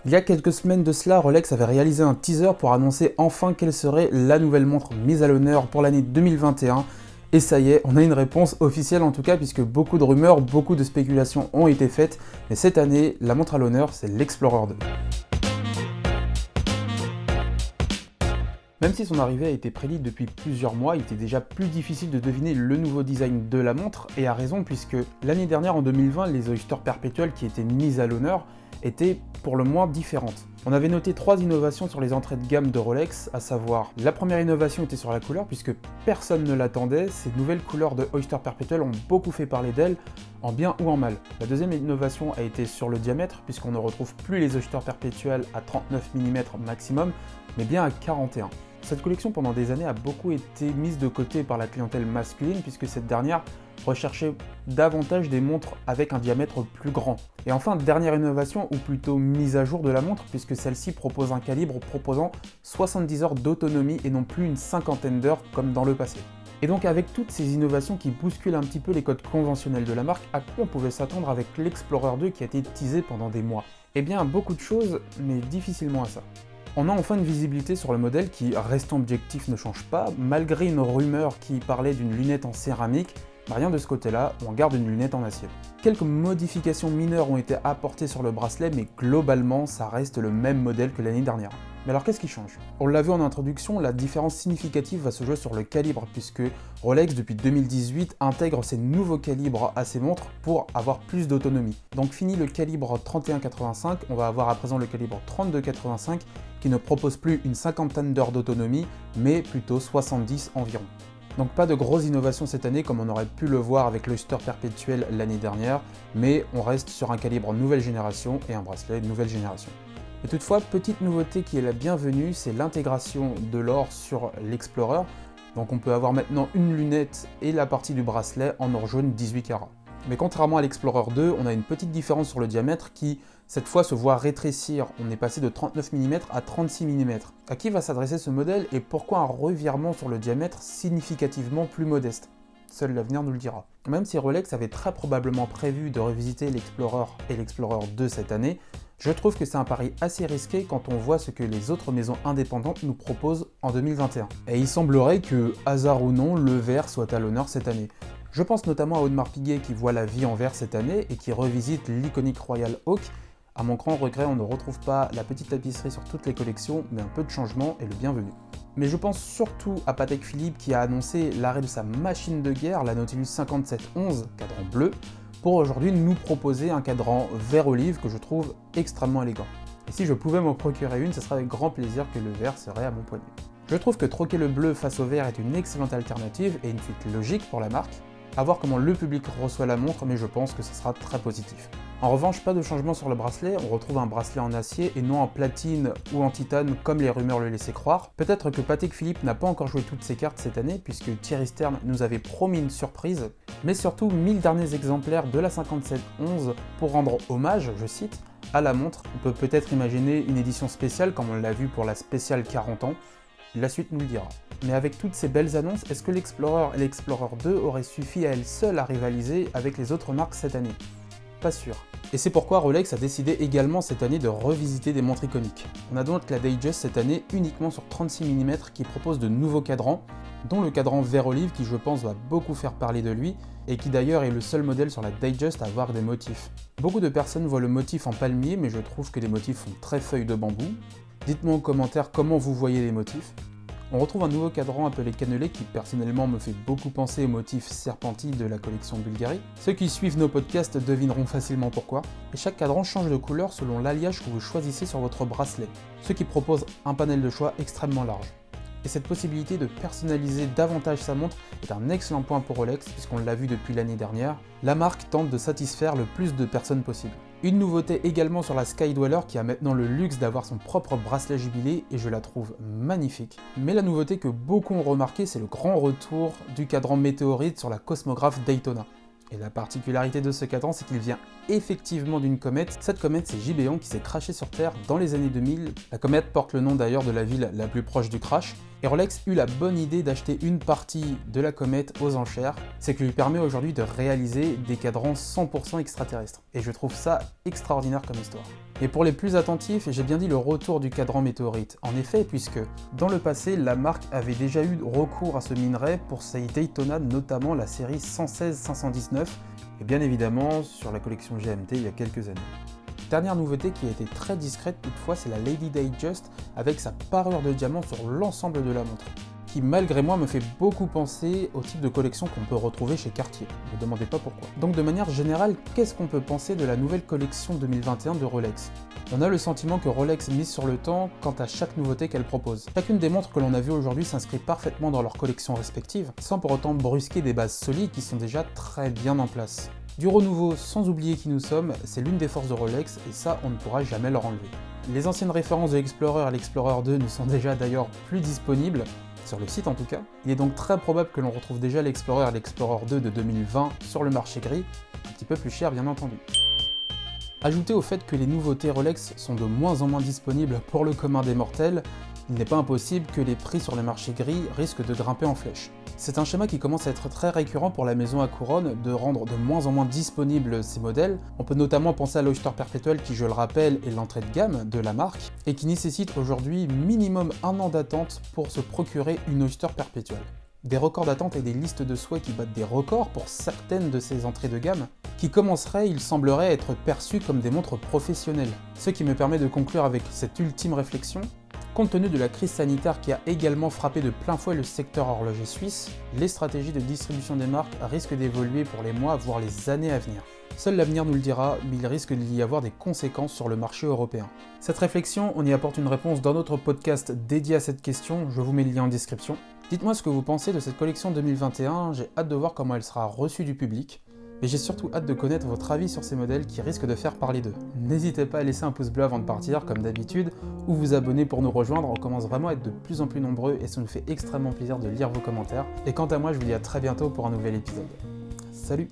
Il y a quelques semaines de cela, Rolex avait réalisé un teaser pour annoncer enfin quelle serait la nouvelle montre mise à l'honneur pour l'année 2021. Et ça y est, on a une réponse officielle en tout cas, puisque beaucoup de rumeurs, beaucoup de spéculations ont été faites. Mais cette année, la montre à l'honneur, c'est l'Explorer 2. Même si son arrivée a été prédite depuis plusieurs mois, il était déjà plus difficile de deviner le nouveau design de la montre, et à raison puisque l'année dernière en 2020, les Oyster perpétuelles qui étaient mises à l'honneur étaient pour le moins différentes. On avait noté 3 innovations sur les entrées de gamme de Rolex, à savoir la première innovation était sur la couleur puisque personne ne l'attendait, ces nouvelles couleurs de Oyster perpétuelles ont beaucoup fait parler d'elles, en bien ou en mal. La deuxième innovation a été sur le diamètre puisqu'on ne retrouve plus les Oyster perpétuelles à 39 mm maximum, mais bien à 41. Cette collection pendant des années a beaucoup été mise de côté par la clientèle masculine puisque cette dernière recherchait davantage des montres avec un diamètre plus grand. Et enfin, dernière innovation, ou plutôt mise à jour de la montre, puisque celle-ci propose un calibre proposant 70 heures d'autonomie et non plus une cinquantaine d'heures comme dans le passé. Et donc avec toutes ces innovations qui bousculent un petit peu les codes conventionnels de la marque, à quoi on pouvait s'attendre avec l'Explorer 2 qui a été teasé pendant des mois? Eh bien beaucoup de choses, mais difficilement à ça. On a enfin une visibilité sur le modèle qui, restant objectif, ne change pas, malgré une rumeur qui parlait d'une lunette en céramique. Rien de ce côté-là, on garde une lunette en acier. Quelques modifications mineures ont été apportées sur le bracelet, mais globalement, ça reste le même modèle que l'année dernière. Mais alors qu'est-ce qui change? On l'a vu en introduction, la différence significative va se jouer sur le calibre, puisque Rolex, depuis 2018, intègre ces nouveaux calibres à ses montres pour avoir plus d'autonomie. Donc fini le calibre 31,85, on va avoir à présent le calibre 32,85, qui ne propose plus une cinquantaine d'heures d'autonomie, mais plutôt 70 environ. Donc pas de grosses innovations cette année comme on aurait pu le voir avec l'Oyster perpétuel l'année dernière, mais on reste sur un calibre nouvelle génération et un bracelet nouvelle génération. Et toutefois, petite nouveauté qui est la bienvenue, c'est l'intégration de l'or sur l'Explorer. Donc on peut avoir maintenant une lunette et la partie du bracelet en or jaune 18 carats. Mais contrairement à l'Explorer 2, on a une petite différence sur le diamètre qui, cette fois, se voit rétrécir. On est passé de 39 mm à 36 mm. À qui va s'adresser ce modèle et pourquoi un revirement sur le diamètre significativement plus modeste? Seul l'avenir nous le dira. Même si Rolex avait très probablement prévu de revisiter l'Explorer et l'Explorer 2 cette année, je trouve que c'est un pari assez risqué quand on voit ce que les autres maisons indépendantes nous proposent en 2021. Et il semblerait que, hasard ou non, le vert soit à l'honneur cette année. Je pense notamment à Audemars Piguet qui voit la vie en vert cette année et qui revisite l'iconique Royal Oak. À mon grand regret, on ne retrouve pas la petite tapisserie sur toutes les collections, mais un peu de changement est le bienvenu. Mais je pense surtout à Patek Philippe qui a annoncé l'arrêt de sa machine de guerre, la Nautilus 5711, cadran bleu, pour aujourd'hui nous proposer un cadran vert olive que je trouve extrêmement élégant. Et si je pouvais m'en procurer une, ce serait avec grand plaisir que le vert serait à mon poignet. Je trouve que troquer le bleu face au vert est une excellente alternative et une suite logique pour la marque. À voir comment le public reçoit la montre, mais je pense que ce sera très positif. En revanche, pas de changement sur le bracelet, on retrouve un bracelet en acier et non en platine ou en titane comme les rumeurs le laissaient croire. Peut-être que Patek Philippe n'a pas encore joué toutes ses cartes cette année puisque Thierry Stern nous avait promis une surprise, mais surtout 1000 derniers exemplaires de la 5711 pour rendre hommage, je cite, à la montre. On peut peut-être imaginer une édition spéciale comme on l'a vu pour la spéciale 40 ans. La suite nous le dira. Mais avec toutes ces belles annonces, est-ce que l'Explorer et l'Explorer 2 auraient suffi à elles seules à rivaliser avec les autres marques cette année? Pas sûr. Et c'est pourquoi Rolex a décidé également cette année de revisiter des montres iconiques. On a donc la Datejust cette année uniquement sur 36 mm qui propose de nouveaux cadrans, dont le cadran vert olive qui je pense va beaucoup faire parler de lui, et qui d'ailleurs est le seul modèle sur la Datejust à avoir des motifs. Beaucoup de personnes voient le motif en palmier, mais je trouve que les motifs font très feuille de bambou. Dites-moi en commentaire comment vous voyez les motifs. On retrouve un nouveau cadran appelé cannelé qui personnellement me fait beaucoup penser au motif serpentine de la collection Bulgari. Ceux qui suivent nos podcasts devineront facilement pourquoi. Et chaque cadran change de couleur selon l'alliage que vous choisissez sur votre bracelet, ce qui propose un panel de choix extrêmement large. Et cette possibilité de personnaliser davantage sa montre est un excellent point pour Rolex puisqu'on l'a vu depuis l'année dernière, la marque tente de satisfaire le plus de personnes possible. Une nouveauté également sur la Skydweller qui a maintenant le luxe d'avoir son propre bracelet jubilé et je la trouve magnifique. Mais la nouveauté que beaucoup ont remarqué, c'est le grand retour du cadran météorite sur la cosmographe Daytona. Et la particularité de ce cadran, c'est qu'il vient effectivement d'une comète. Cette comète, c'est Gibeon qui s'est crashée sur Terre dans les années 2000. La comète porte le nom d'ailleurs de la ville la plus proche du crash. Et Rolex eut la bonne idée d'acheter une partie de la comète aux enchères, ce qui lui permet aujourd'hui de réaliser des cadrans 100% extraterrestres. Et je trouve ça extraordinaire comme histoire. Et pour les plus attentifs, j'ai bien dit le retour du cadran météorite. En effet, puisque dans le passé, la marque avait déjà eu recours à ce minerai pour ses Daytona, notamment la série 116-519, et bien évidemment sur la collection GMT il y a quelques années. Dernière nouveauté qui a été très discrète toutefois, c'est la Lady Datejust avec sa parure de diamant sur l'ensemble de la montre, qui malgré moi me fait beaucoup penser au type de collection qu'on peut retrouver chez Cartier, ne me demandez pas pourquoi. Donc de manière générale, qu'est-ce qu'on peut penser de la nouvelle collection 2021 de Rolex? On a le sentiment que Rolex mise sur le temps quant à chaque nouveauté qu'elle propose. Chacune des montres que l'on a vues aujourd'hui s'inscrit parfaitement dans leurs collections respectives, sans pour autant brusquer des bases solides qui sont déjà très bien en place. Du renouveau sans oublier qui nous sommes, c'est l'une des forces de Rolex et ça on ne pourra jamais leur enlever. Les anciennes références de l'Explorer et l'Explorer 2 ne sont déjà d'ailleurs plus disponibles, sur le site en tout cas. Il est donc très probable que l'on retrouve déjà l'Explorer et l'Explorer 2 de 2020 sur le marché gris, un petit peu plus cher bien entendu. Ajoutez au fait que les nouveautés Rolex sont de moins en moins disponibles pour le commun des mortels, il n'est pas impossible que les prix sur les marchés gris risquent de grimper en flèche. C'est un schéma qui commence à être très récurrent pour la maison à couronne de rendre de moins en moins disponibles ces modèles. On peut notamment penser à l'Oyster Perpetual qui, je le rappelle, est l'entrée de gamme de la marque et qui nécessite aujourd'hui minimum 1 an d'attente pour se procurer une Oyster Perpetual. Des records d'attente et des listes de souhaits qui battent des records pour certaines de ces entrées de gamme, qui commenceraient, il semblerait, être perçues comme des montres professionnelles. Ce qui me permet de conclure avec cette ultime réflexion. Compte tenu de la crise sanitaire qui a également frappé de plein fouet le secteur horloger suisse, les stratégies de distribution des marques risquent d'évoluer pour les mois, voire les années à venir. Seul l'avenir nous le dira, mais il risque d'y avoir des conséquences sur le marché européen. Cette réflexion, on y apporte une réponse dans notre podcast dédié à cette question, je vous mets le lien en description. Dites-moi ce que vous pensez de cette collection 2021, j'ai hâte de voir comment elle sera reçue du public. Mais j'ai surtout hâte de connaître votre avis sur ces modèles qui risquent de faire parler d'eux. N'hésitez pas à laisser un pouce bleu avant de partir, comme d'habitude, ou vous abonner pour nous rejoindre, on commence vraiment à être de plus en plus nombreux et ça nous fait extrêmement plaisir de lire vos commentaires. Et quant à moi, je vous dis à très bientôt pour un nouvel épisode. Salut!